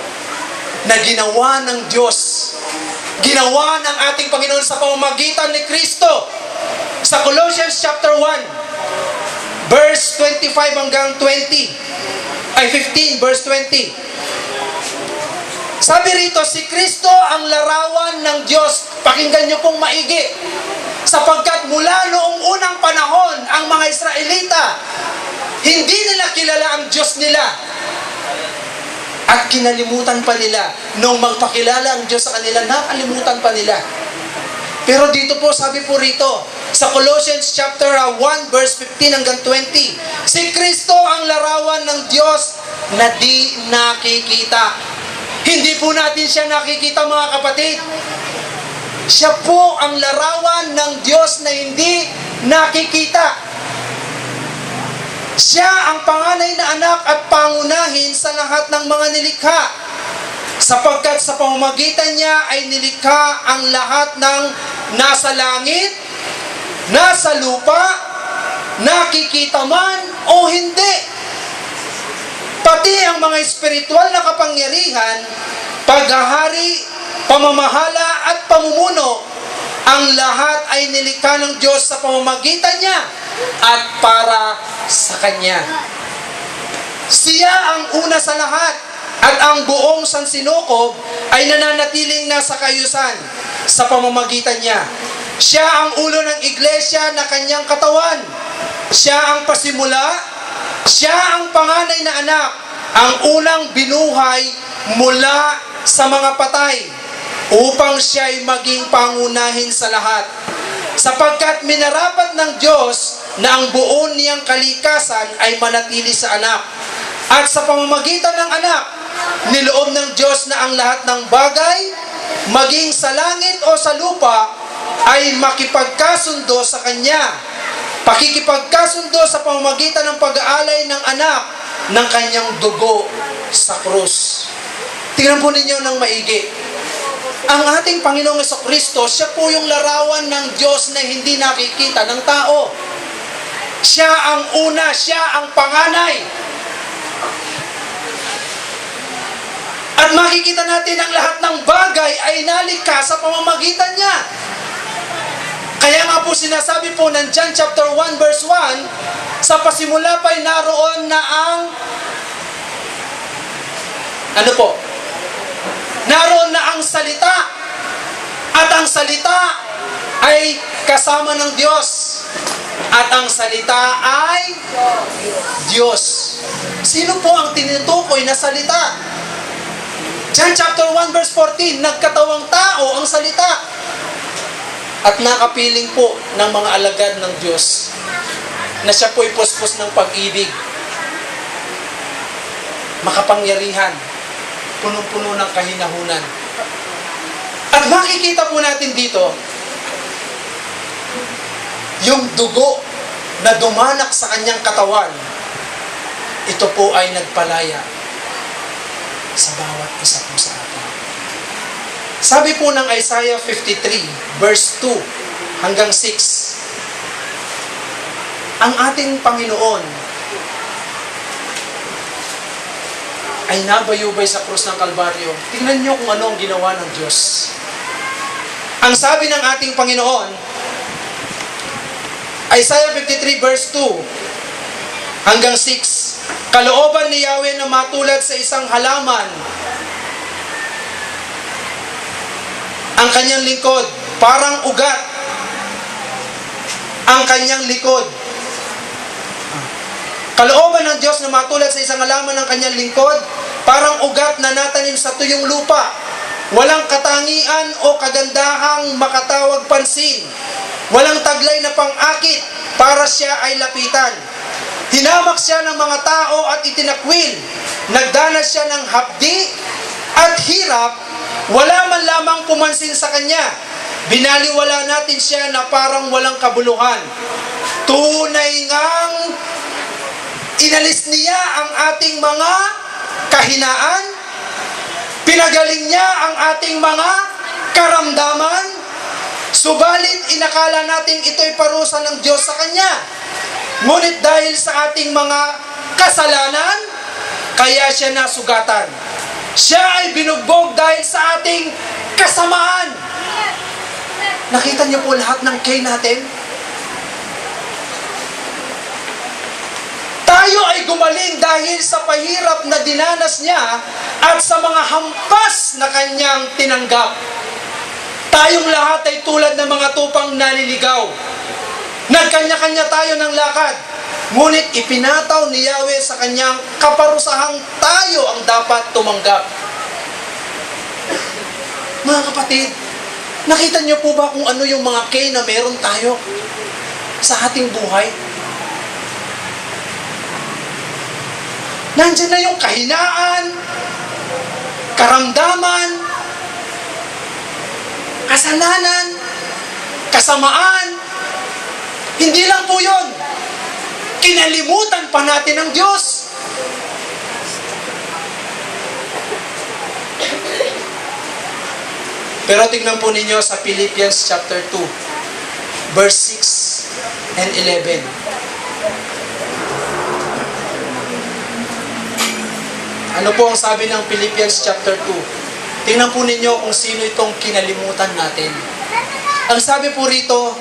Na ginawa ng Diyos, ginawa ng ating Panginoon sa pamamagitan ni Kristo. Sa Colossians chapter 1, verse 25 hanggang 15, verse 20. Sabi rito, si Kristo ang larawan ng Diyos. Pakinggan niyo pong maigi. Sapagkat mula noong unang panahon, ang mga Israelita, hindi nila kilala ang Diyos nila. At kinalimutan pa nila. Nung magpakilala ang Diyos sa kanila, nakalimutan pa nila. Pero dito po, sabi po rito, sa Colossians chapter 1, verse 15 hanggang 20, si Kristo ang larawan ng Diyos na di nakikita. Hindi po natin siya nakikita, mga kapatid. Siya po ang larawan ng Diyos na hindi nakikita. Siya ang panganay na anak at pangunahin sa lahat ng mga nilikha. Sapagkat sa pamamagitan niya ay nilikha ang lahat ng nasa langit, nasa lupa, nakikita man o hindi. Pati ang mga espiritual na kapangyarihan, paghahari, pamamahala at pamumuno, ang lahat ay nilikha ng Diyos sa pamamagitan niya at para sa Kanya. Siya ang una sa lahat at ang buong sansinukob ay nananatiling nasa kayusan sa pamamagitan niya. Siya ang ulo ng iglesia na kanyang katawan. Siya ang pasimula. Siya ang panganay na anak, ang unang binuhay mula sa mga patay, upang siya'y maging pangunahin sa lahat. Sapagkat minarapat ng Diyos na ang buo niyang kalikasan ay manatili sa anak. At sa pamamagitan ng anak, niloob ng Diyos na ang lahat ng bagay, maging sa langit o sa lupa, ay makipagkasundo sa Kanya. Pakikipagkasundo sa pamamagitan ng pag-aalay ng anak ng Kanyang dugo sa krus. Tingnan po ninyo ng maigi. Ang ating Panginoong Jesucristo, siya po yung larawan ng Diyos na hindi nakikita ng tao. Siya ang una, siya ang panganay. At makikita natin ang lahat ng bagay ay nalikha sa pamamagitan niya. Kaya nga po sinasabi po ng John chapter 1 verse 1, sa pasimula pa'y naroon na ang naroon na ang salita. At ang salita ay kasama ng Diyos. At ang salita ay Diyos. Sino po ang tinutukoy na salita? John chapter 1 verse 14, nagkatawang tao ang salita. At nakapiling po ng mga alagad ng Diyos na siya po'y puspos ng pag-ibig, makapangyarihan, punong-puno ng kahinahunan. At makikita po natin dito yung dugo na dumanak sa kanyang katawan. Ito po ay nagpalaya sa bawat isa po sa atin. Sabi po ng Isaiah 53 verse 2 hanggang 6, ang ating Panginoon ay nabayubay sa krus ng Kalbaryo. Tingnan niyo kung ano ang ginawa ng Diyos. Ang sabi ng ating Panginoon, Isaiah 53 verse 2 hanggang 6, kalooban ni Yahweh na matulad sa isang halaman, ang kanyang lingkod, parang ugat, ang kanyang likod. Kalooban ng Diyos na matulad sa isang halaman ng kanyang lingkod, parang ugat na natanim sa tuyong lupa, walang katangian o kagandahang makatawag pansin, walang taglay na pang-akit para siya ay lapitan. Hinamak siya ng mga tao at itinakwil, nagdanas siya ng hapdi at hirap, wala man lamang pumansin sa kanya. Binaliwala natin siya na parang walang kabuluhan. Tunay ngang inalis niya ang ating mga kahinaan, pinagaling niya ang ating mga karamdaman, subalit inakala natin ito'y parusa ng Diyos sa Kanya. Ngunit dahil sa ating mga kasalanan, kaya siya nasugatan. Siya ay binugbog dahil sa ating kasamaan. Nakita niyo po lahat ng kay natin? Tayo ay gumaling dahil sa pahirap na dinanas niya at sa mga hampas na kanyang tinanggap. Tayong lahat ay tulad ng mga tupang naliligaw. Nagkanya-kanya tayo ng lakad, ngunit ipinataw ni Yahweh sa kanyang kaparusahang tayo ang dapat tumanggap. Mga kapatid, nakita niyo po ba kung ano yung mga kay na meron tayo sa ating buhay? Nandiyan na yung kahinaan, karamdaman, kasalanan, kasamaan. Hindi lang po yun. Kinalimutan pa natin ang Diyos. Pero tingnan po ninyo sa Philippians chapter 2, verse 6 and 11. Ano po ang sabi ng Philippians chapter 2? Tingnan po ninyo kung sino itong kinalimutan natin. Ang sabi po rito,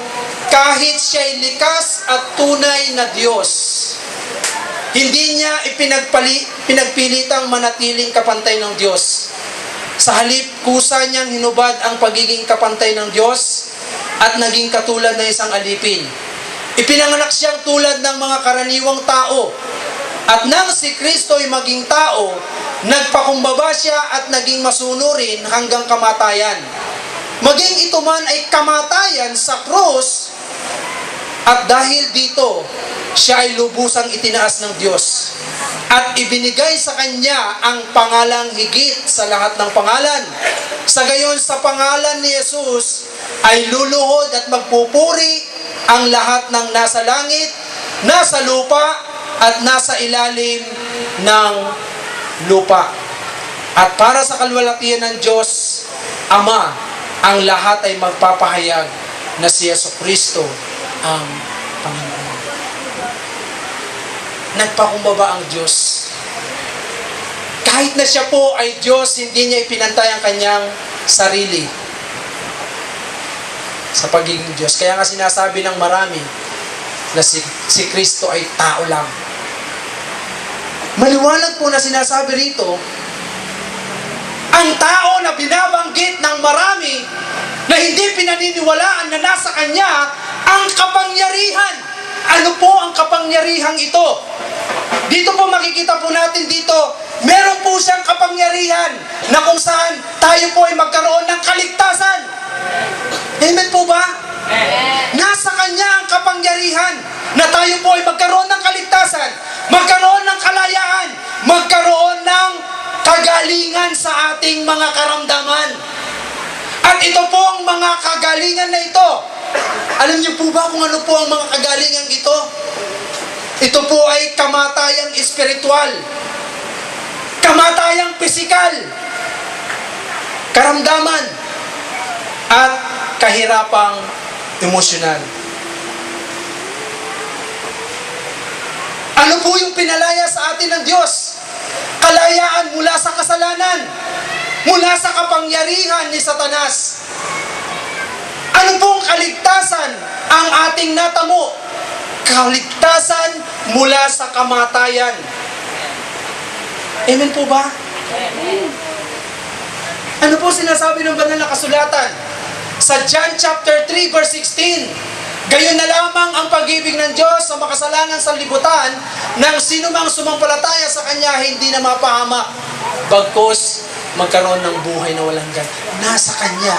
kahit siya'y likas at tunay na Diyos, hindi niya pinagpilitang manatiling kapantay ng Diyos. Sa halip, kusa niyang hinubad ang pagiging kapantay ng Diyos at naging katulad ng isang alipin. Ipinanganak siyang tulad ng mga karaniwang tao. At nang si Kristo'y maging tao, nagpakumbaba siya at naging masunurin hanggang kamatayan. Maging ito man ay kamatayan sa krus, at dahil dito, siya ay lubusang itinaas ng Diyos. At ibinigay sa Kanya ang pangalang higit sa lahat ng pangalan. Sa gayon, sa pangalan ni Jesus, ay luluhod at magpupuri ang lahat ng nasa langit, nasa lupa, at nasa ilalim ng lupa. At para sa kalwalatian ng Diyos, Ama, ang lahat ay magpapahayag na si Jesucristo ang Panginoon. Nagpakumbaba ang Diyos. Kahit na siya po ay Diyos, hindi niya ipinantay ang kanyang sarili sa pagiging Diyos. Kaya nga sinasabi ng marami na si Kristo ay tao lang. Maliwanag po na sinasabi rito, ang tao na binabanggit ng marami na hindi pinaniniwalaan na nasa Kanya ang kapangyarihan. Ano po ang kapangyarihang ito? Dito po makikita po natin dito, meron po siyang kapangyarihan na kung saan tayo po ay magkaroon ng kaligtasan. Amen po ba? Nasa Kanya ang kapangyarihan na tayo po ay magkaroon ng kaligtasan, magkaroon ng kalayaan, magkaroon ng kagalingan sa ating mga karamdaman. At ito po ang mga kagalingan na ito. Alam niyo po ba kung ano po ang mga kagalingan ito? Ito po ay kamatayang espiritual, kamatayang pisikal, karamdaman, at kahirapang emosyonal. Ano po yung pinalaya sa atin ng Diyos? Kalayaan mula sa kasalanan, mula sa kapangyarihan ni Satanas. Ano pong kaligtasan ang ating natamo? Kaligtasan mula sa kamatayan. Amen po ba? Ano po sinasabi ng banal na kasulatan? Sa John chapter 3 verse 16, gayon na lamang ang pag-ibig ng Diyos sa makasalanan sa libutan ng sinumang sumampalataya sa Kanya hindi na mapahamak, bagkus magkaroon ng buhay na walang hanggan. Nasa Kanya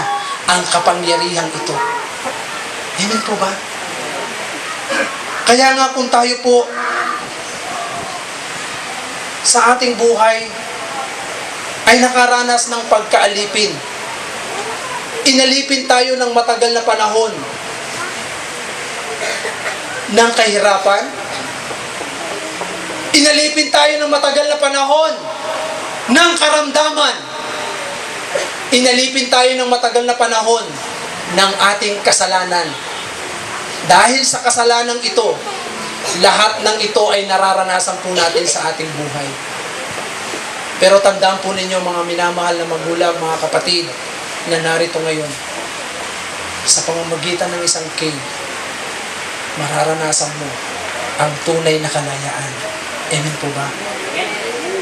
ang kapangyarihan ito. Amen po ba? Kaya nga kung tayo po sa ating buhay ay nakaranas ng pagkaalipin, inalipin tayo ng matagal na panahon ng kahirapan, inalipin tayo ng matagal na panahon ng karamdaman, inalipin tayo ng matagal na panahon ng ating kasalanan. Dahil sa kasalanang ito, lahat ng ito ay nararanasan po natin sa ating buhay. Pero tandaan po ninyo mga minamahal na magulang, mga kapatid na narito ngayon, sa pamamagitan ng isang cave, mararanasan mo ang tunay na kalayaan. Amen po ba?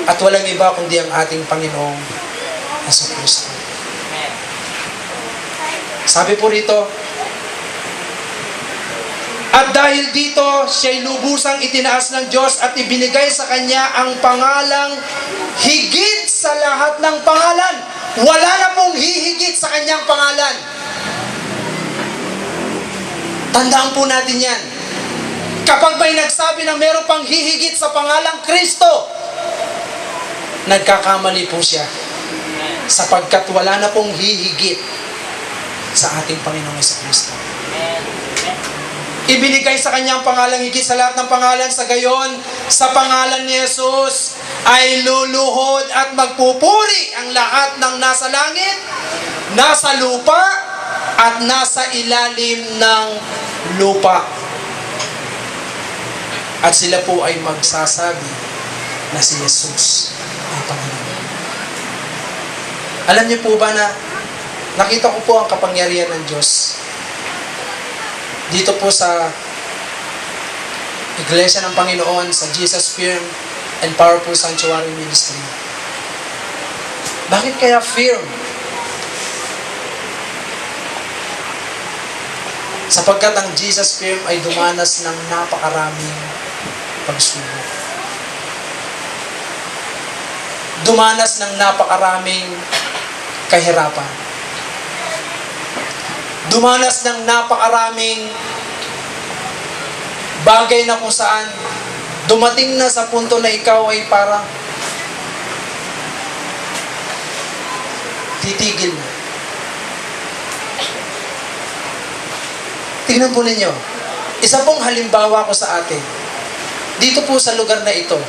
At walang iba kundi ang ating Panginoong Jesucristo. Sabi po rito, at dahil dito, siya'y lubusang itinaas ng Diyos at ibinigay sa Kanya ang pangalang higit sa lahat ng pangalan. Wala na pong hihigit sa Kanyang pangalan. Tandaan po natin yan. Kapag may nagsabi na meron pang hihigit sa pangalang Kristo, nagkakamali po siya. Sapagkat wala na pong hihigit sa ating Panginoong Jesucristo. Ibinigay sa Kanyang pangalang higit sa lahat ng pangalan, sa gayon, sa pangalan ni Jesus ay luluhod at magpupuri ang lahat ng nasa langit, nasa lupa, at nasa ilalim ng lupa. At sila po ay magsasabi na si Jesus ay Panginoon. Alam niyo po ba na nakita ko po ang kapangyarihan ng Diyos dito po sa Iglesia ng Panginoon, sa Jesus Firm and Powerful Sanctuary Ministry. Bakit kaya firm? Sapagkat ang Jesus Firm ay dumanas ng napakaraming pagsubok. Dumanas ng napakaraming kahirapan. Dumanas ng napakaraming bagay na kung saan dumating na sa punto na ikaw ay parang titigil na. Tingnan po ninyo. Isa pong halimbawa ko sa atin. Dito po sa lugar na ito.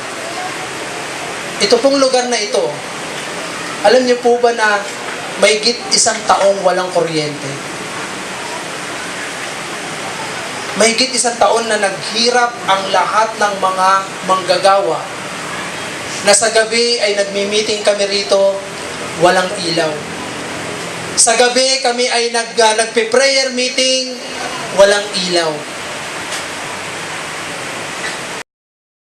Ito pong lugar na ito. Alam niyo po ba na mahigit 1 taong walang kuryente? Mahigit 1 taon na naghirap ang lahat ng mga manggagawa na sa gabi ay nagmi-meeting kami rito, walang ilaw. Sa gabi kami ay nagpe-prayer meeting, walang ilaw.